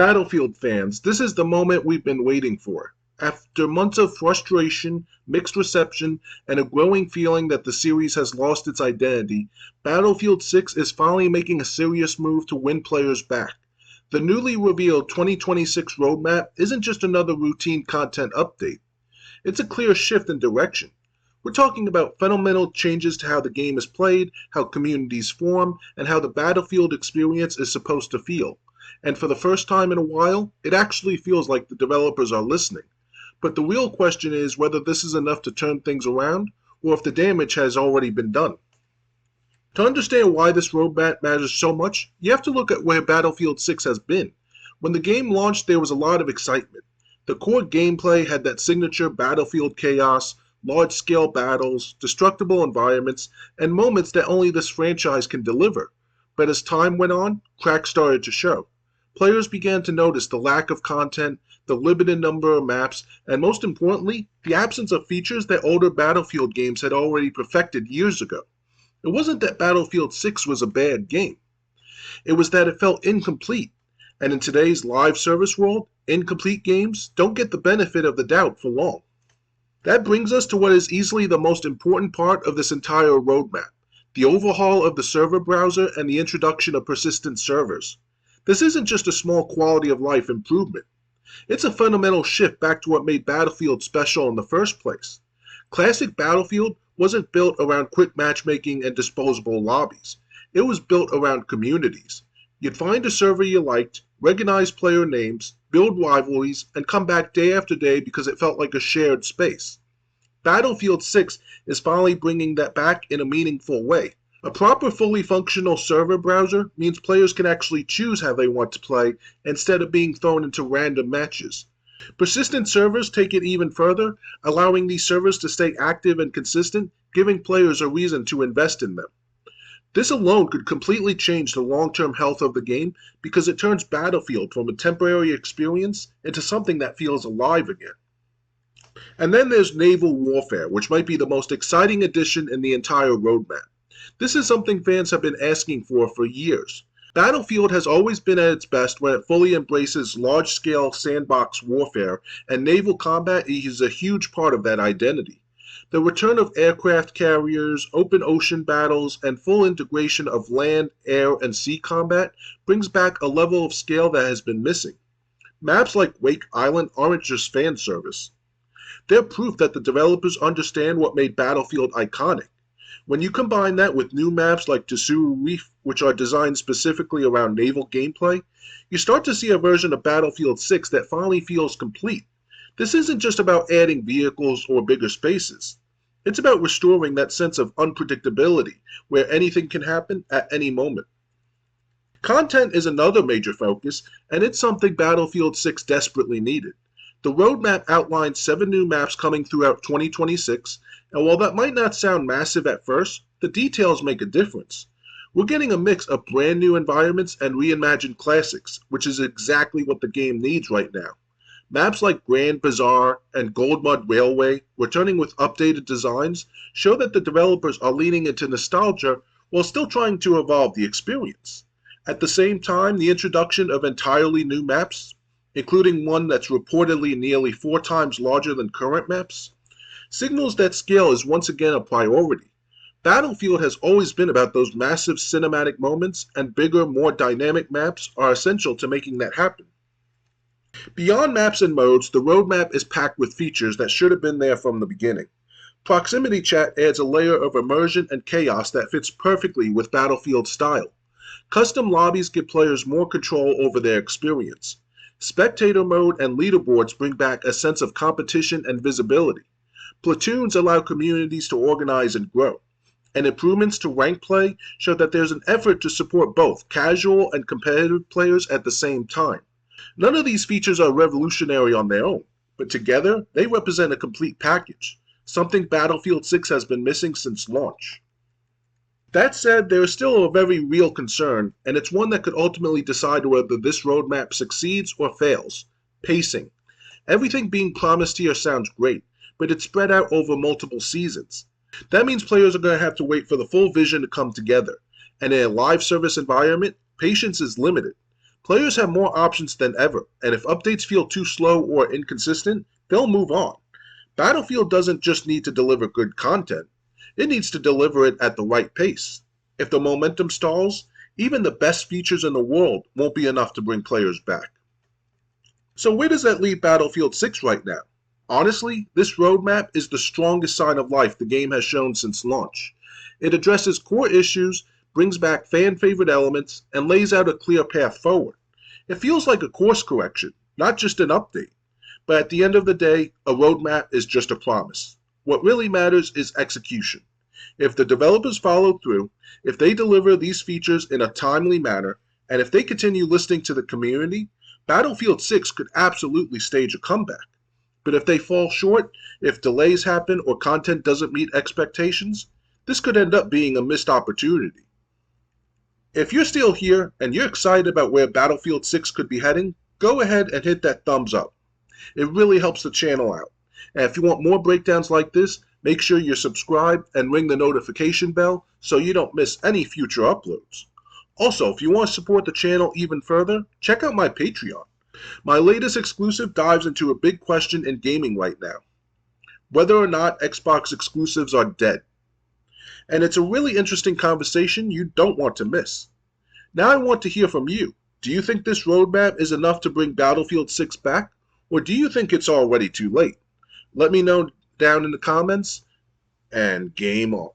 Battlefield fans, this is the moment we've been waiting for. After months of frustration, mixed reception, and a growing feeling that the series has lost its identity, Battlefield 6 is finally making a serious move to win players back. The newly revealed 2026 roadmap isn't just another routine content update. It's a clear shift in direction. We're talking about fundamental changes to how the game is played, how communities form, and how the Battlefield experience is supposed to feel. And for the first time in a while, it actually feels like the developers are listening. But the real question is whether this is enough to turn things around, or if the damage has already been done. To understand why this roadmap matters so much, you have to look at where Battlefield 6 has been. When the game launched, there was a lot of excitement. The core gameplay had that signature Battlefield chaos, large-scale battles, destructible environments, and moments that only this franchise can deliver. But as time went on, cracks started to show. Players began to notice the lack of content, the limited number of maps, and most importantly, the absence of features that older Battlefield games had already perfected years ago. It wasn't that Battlefield 6 was a bad game. It was that it felt incomplete. And in today's live service world, incomplete games don't get the benefit of the doubt for long. That brings us to what is easily the most important part of this entire roadmap, the overhaul of the server browser and the introduction of persistent servers. This isn't just a small quality of life improvement. It's a fundamental shift back to what made Battlefield special in the first place. Classic Battlefield wasn't built around quick matchmaking and disposable lobbies. It was built around communities. You'd find a server you liked, recognize player names, build rivalries, and come back day after day because it felt like a shared space. Battlefield 6 is finally bringing that back in a meaningful way. A proper fully functional server browser means players can actually choose how they want to play instead of being thrown into random matches. Persistent servers take it even further, allowing these servers to stay active and consistent, giving players a reason to invest in them. This alone could completely change the long-term health of the game because it turns Battlefield from a temporary experience into something that feels alive again. And then there's Naval Warfare, which might be the most exciting addition in the entire roadmap. This is something fans have been asking for years. Battlefield has always been at its best when it fully embraces large-scale sandbox warfare, and naval combat is a huge part of that identity. The return of aircraft carriers, open ocean battles, and full integration of land, air, and sea combat brings back a level of scale that has been missing. Maps like Wake Island aren't just fan service. They're proof that the developers understand what made Battlefield iconic. When you combine that with new maps like Tesuru Reef, which are designed specifically around naval gameplay, you start to see a version of Battlefield 6 that finally feels complete. This isn't just about adding vehicles or bigger spaces. It's about restoring that sense of unpredictability, where anything can happen at any moment. Content is another major focus, and it's something Battlefield 6 desperately needed. The roadmap outlines 7 new maps coming throughout 2026, and while that might not sound massive at first, the details make a difference. We're getting a mix of brand new environments and reimagined classics, which is exactly what the game needs right now. Maps like Grand Bazaar and Gold Mud Railway, returning with updated designs, show that the developers are leaning into nostalgia while still trying to evolve the experience. At the same time, the introduction of entirely new maps, including one that's reportedly nearly 4 times larger than current maps, signals that scale is once again a priority. Battlefield has always been about those massive cinematic moments, and bigger, more dynamic maps are essential to making that happen. Beyond maps and modes, the roadmap is packed with features that should have been there from the beginning. Proximity chat adds a layer of immersion and chaos that fits perfectly with Battlefield style. Custom lobbies give players more control over their experience. Spectator mode and leaderboards bring back a sense of competition and visibility. Platoons allow communities to organize and grow. And improvements to rank play show that there's an effort to support both casual and competitive players at the same time. None of these features are revolutionary on their own, but together they represent a complete package, something Battlefield 6 has been missing since launch. That said, there is still a very real concern, and it's one that could ultimately decide whether this roadmap succeeds or fails: pacing. Everything being promised here sounds great, but it's spread out over multiple seasons. That means players are going to have to wait for the full vision to come together, and in a live service environment, patience is limited. Players have more options than ever, and if updates feel too slow or inconsistent, they'll move on. Battlefield doesn't just need to deliver good content, it needs to deliver it at the right pace. If the momentum stalls, even the best features in the world won't be enough to bring players back. So where does that leave Battlefield 6 right now? Honestly, this roadmap is the strongest sign of life the game has shown since launch. It addresses core issues, brings back fan-favorite elements, and lays out a clear path forward. It feels like a course correction, not just an update. But at the end of the day, a roadmap is just a promise. What really matters is execution. If the developers follow through, if they deliver these features in a timely manner, and if they continue listening to the community, Battlefield 6 could absolutely stage a comeback. But if they fall short, if delays happen or content doesn't meet expectations, this could end up being a missed opportunity. If you're still here and you're excited about where Battlefield 6 could be heading, go ahead and hit that thumbs up. It really helps the channel out. And if you want more breakdowns like this, make sure you're subscribed and ring the notification bell so you don't miss any future uploads. Also, if you want to support the channel even further, check out my Patreon. My latest exclusive dives into a big question in gaming right now: whether or not Xbox exclusives are dead. And it's a really interesting conversation you don't want to miss. Now I want to hear from you. Do you think this roadmap is enough to bring Battlefield 6 back? Or do you think it's already too late? Let me know down in the comments, and game on.